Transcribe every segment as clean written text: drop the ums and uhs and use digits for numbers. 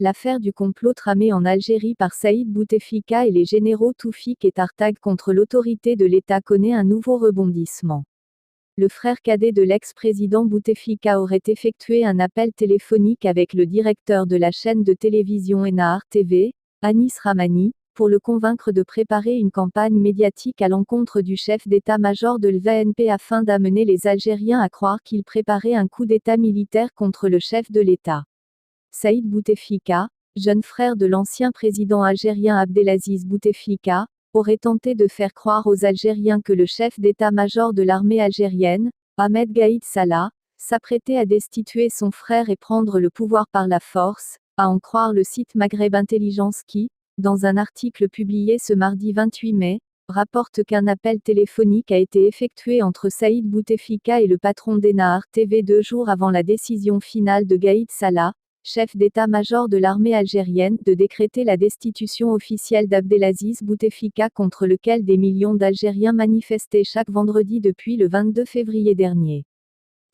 L'affaire du complot tramé en Algérie par Saïd Bouteflika et les généraux Toufik et Tartag contre l'autorité de l'État connaît un nouveau rebondissement. Le frère cadet de l'ex-président Bouteflika aurait effectué un appel téléphonique avec le directeur de la chaîne de télévision Enahar TV, Anis Rahmani, pour le convaincre de préparer une campagne médiatique à l'encontre du chef d'état-major de l'VNP afin d'amener les Algériens à croire qu'il préparait un coup d'état militaire contre le chef de l'État. Saïd Bouteflika, jeune frère de l'ancien président algérien Abdelaziz Bouteflika, aurait tenté de faire croire aux Algériens que le chef d'état-major de l'armée algérienne, Ahmed Gaïd Salah, s'apprêtait à destituer son frère et prendre le pouvoir par la force, à en croire le site Maghreb Intelligence qui, dans un article publié ce mardi 28 mai, rapporte qu'un appel téléphonique a été effectué entre Saïd Bouteflika et le patron d'Enahar TV 2 jours avant la décision finale de Gaïd Salah, chef d'état-major de l'armée algérienne, de décréter la destitution officielle d'Abdelaziz Bouteflika contre lequel des millions d'Algériens manifestaient chaque vendredi depuis le 22 février dernier.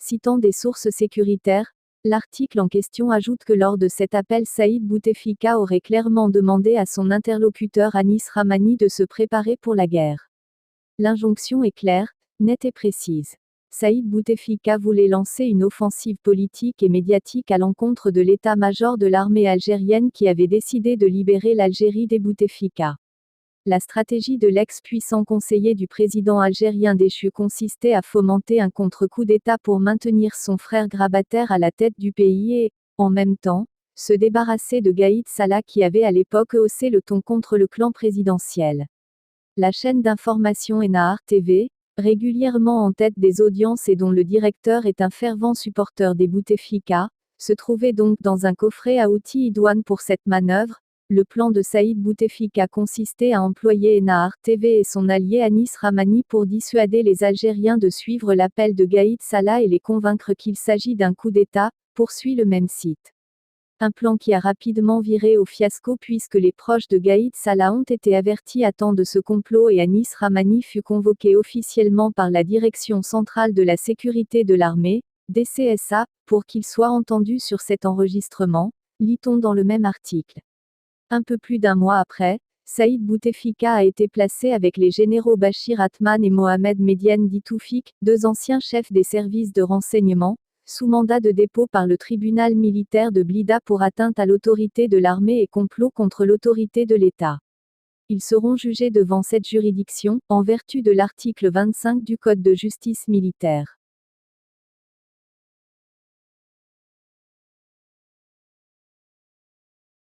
Citant des sources sécuritaires, l'article en question ajoute que lors de cet appel Saïd Bouteflika aurait clairement demandé à son interlocuteur Anis Rahmani de se préparer pour la guerre. L'injonction est claire, nette et précise. Saïd Bouteflika voulait lancer une offensive politique et médiatique à l'encontre de l'état-major de l'armée algérienne qui avait décidé de libérer l'Algérie des Bouteflika. La stratégie de l'ex-puissant conseiller du président algérien déchu consistait à fomenter un contre-coup d'État pour maintenir son frère grabataire à la tête du pays et, en même temps, se débarrasser de Gaïd Salah qui avait à l'époque haussé le ton contre le clan présidentiel. La chaîne d'information Enahar TV, régulièrement en tête des audiences et dont le directeur est un fervent supporter des Bouteflika, se trouvait donc dans un coffret à outils idoine pour cette manœuvre. Le plan de Saïd Bouteflika consistait à employer Enahar TV et son allié Anis Rahmani pour dissuader les Algériens de suivre l'appel de Gaïd Salah et les convaincre qu'il s'agit d'un coup d'État, poursuit le même site. Un plan qui a rapidement viré au fiasco puisque les proches de Gaïd Salah ont été avertis à temps de ce complot et Anis Rahmani fut convoqué officiellement par la Direction centrale de la sécurité de l'armée, DCSA, pour qu'il soit entendu sur cet enregistrement, lit-on dans le même article. Un peu plus d'un mois après, Saïd Bouteflika a été placé avec les généraux Bachir Atman et Mohamed Mediane dit Toufik, deux anciens chefs des services de renseignement, sous mandat de dépôt par le tribunal militaire de Blida pour atteinte à l'autorité de l'armée et complot contre l'autorité de l'État. Ils seront jugés devant cette juridiction, en vertu de l'article 25 du Code de justice militaire.